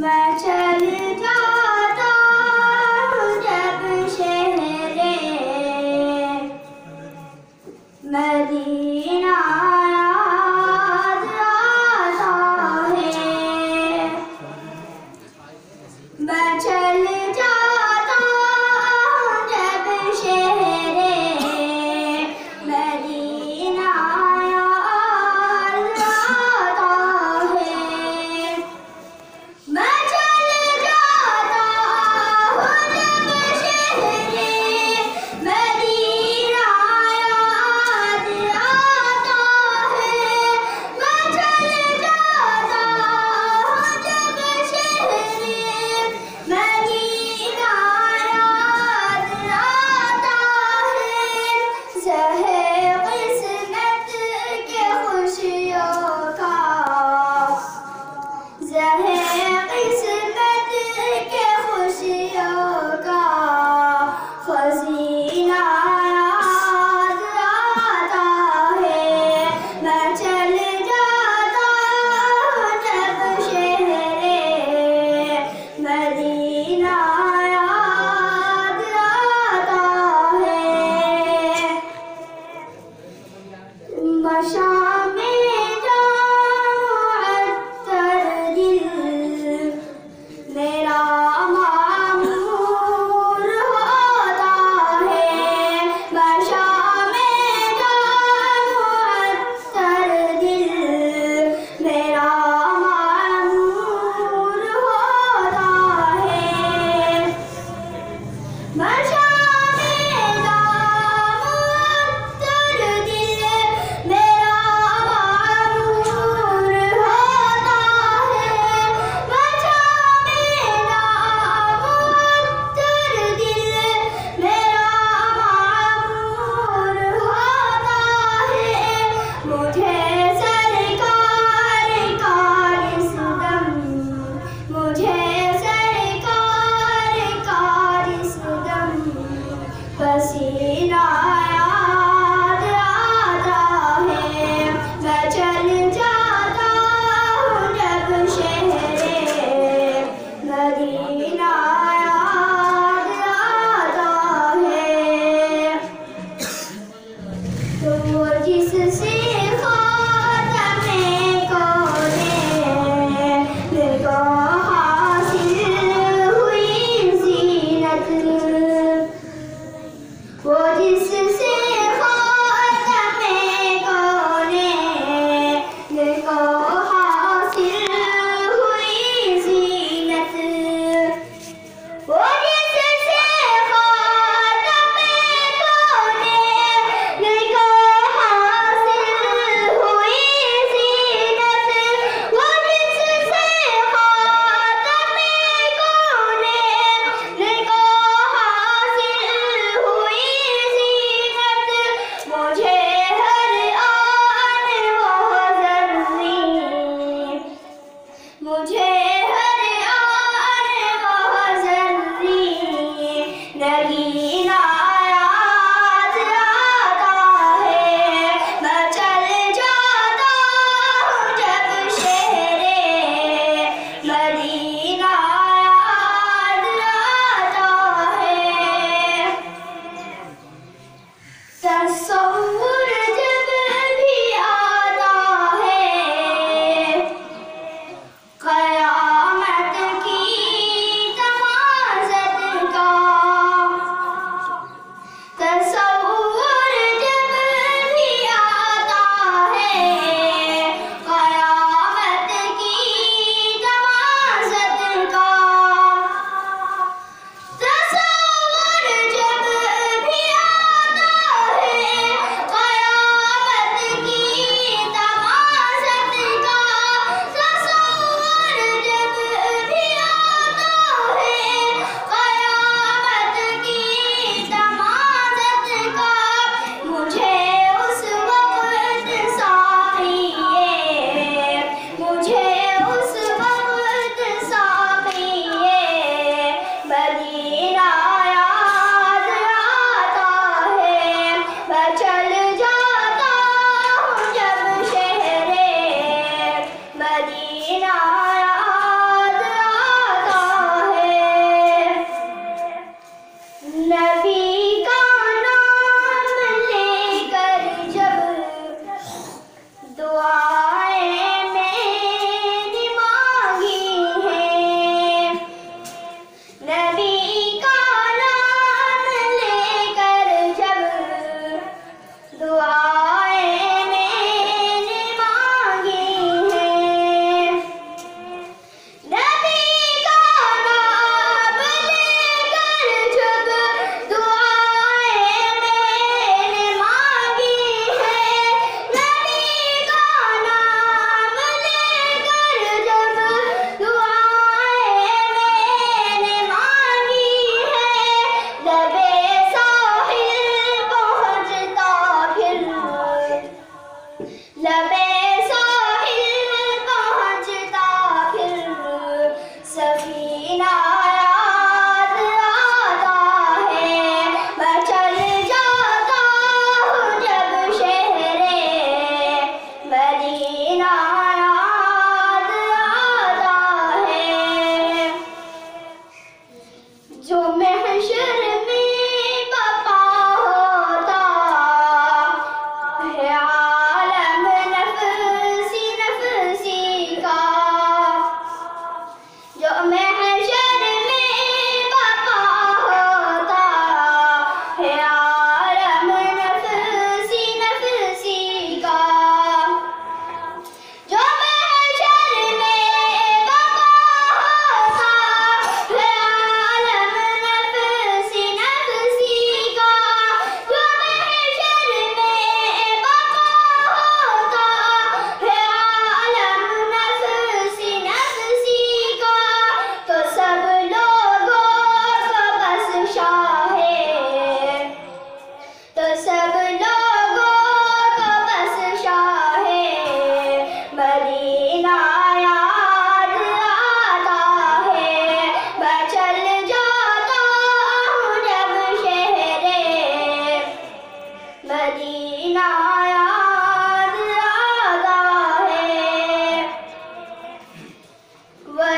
میں چل جاتا ہوں جب شہر مدینہ یاد آتا ہے، میں چل جاتا ہوں جب شہر مدینہ یاد آتا ہے، میں چل جاتا ہوں جب شہر مدینہ یاد آتا ہے، میں چل جاتا ہوں جب شہر مدینہ یاد آتا ہے، زہے قسمت کے خوشیوں کا، زہے قسمت کے خوشیوں کا خزینہ یاد آتا ہے، میں چل جاتا ہوں جب شہر مدینہ یاد آتا ہے، بشام جاؤں عطر دل میرا معمور ہوتا ہے، بشام جاؤں عطر دل میرا معمور ہوتا ہے، بشام جاؤں عطر دل میرا معمور ہوتا ہے، بشام جاؤں عطر دل میرا معمور ہوتا ہے، مجھے سرکار کا اس دم، مجھے سرکار کا اس دم پسینہ یاد آتا ہے، میں چل جاتا ہوں جب شہر مدینہ یاد آتا ہے، تو وہ جس سے خاتم کونین کو حاصل ہوئی زینت، وہ جس سے خاتم کونین کو حاصل ہوئی زینت، وہ جس سے خاتم کونین کو حاصل ہوئی زینت، وہ جس سے خاتم کونین کو حاصل ہوئی زینت، مجھے ہر آن وہ زریں، مجھے ہر آن وہ زریں نگینہ یاد آتا ہے، میں چل جاتا ہوں جب شہر مدینہ یاد آتا ہے، تصور جب بھی آتا ہے قیامت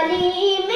کریم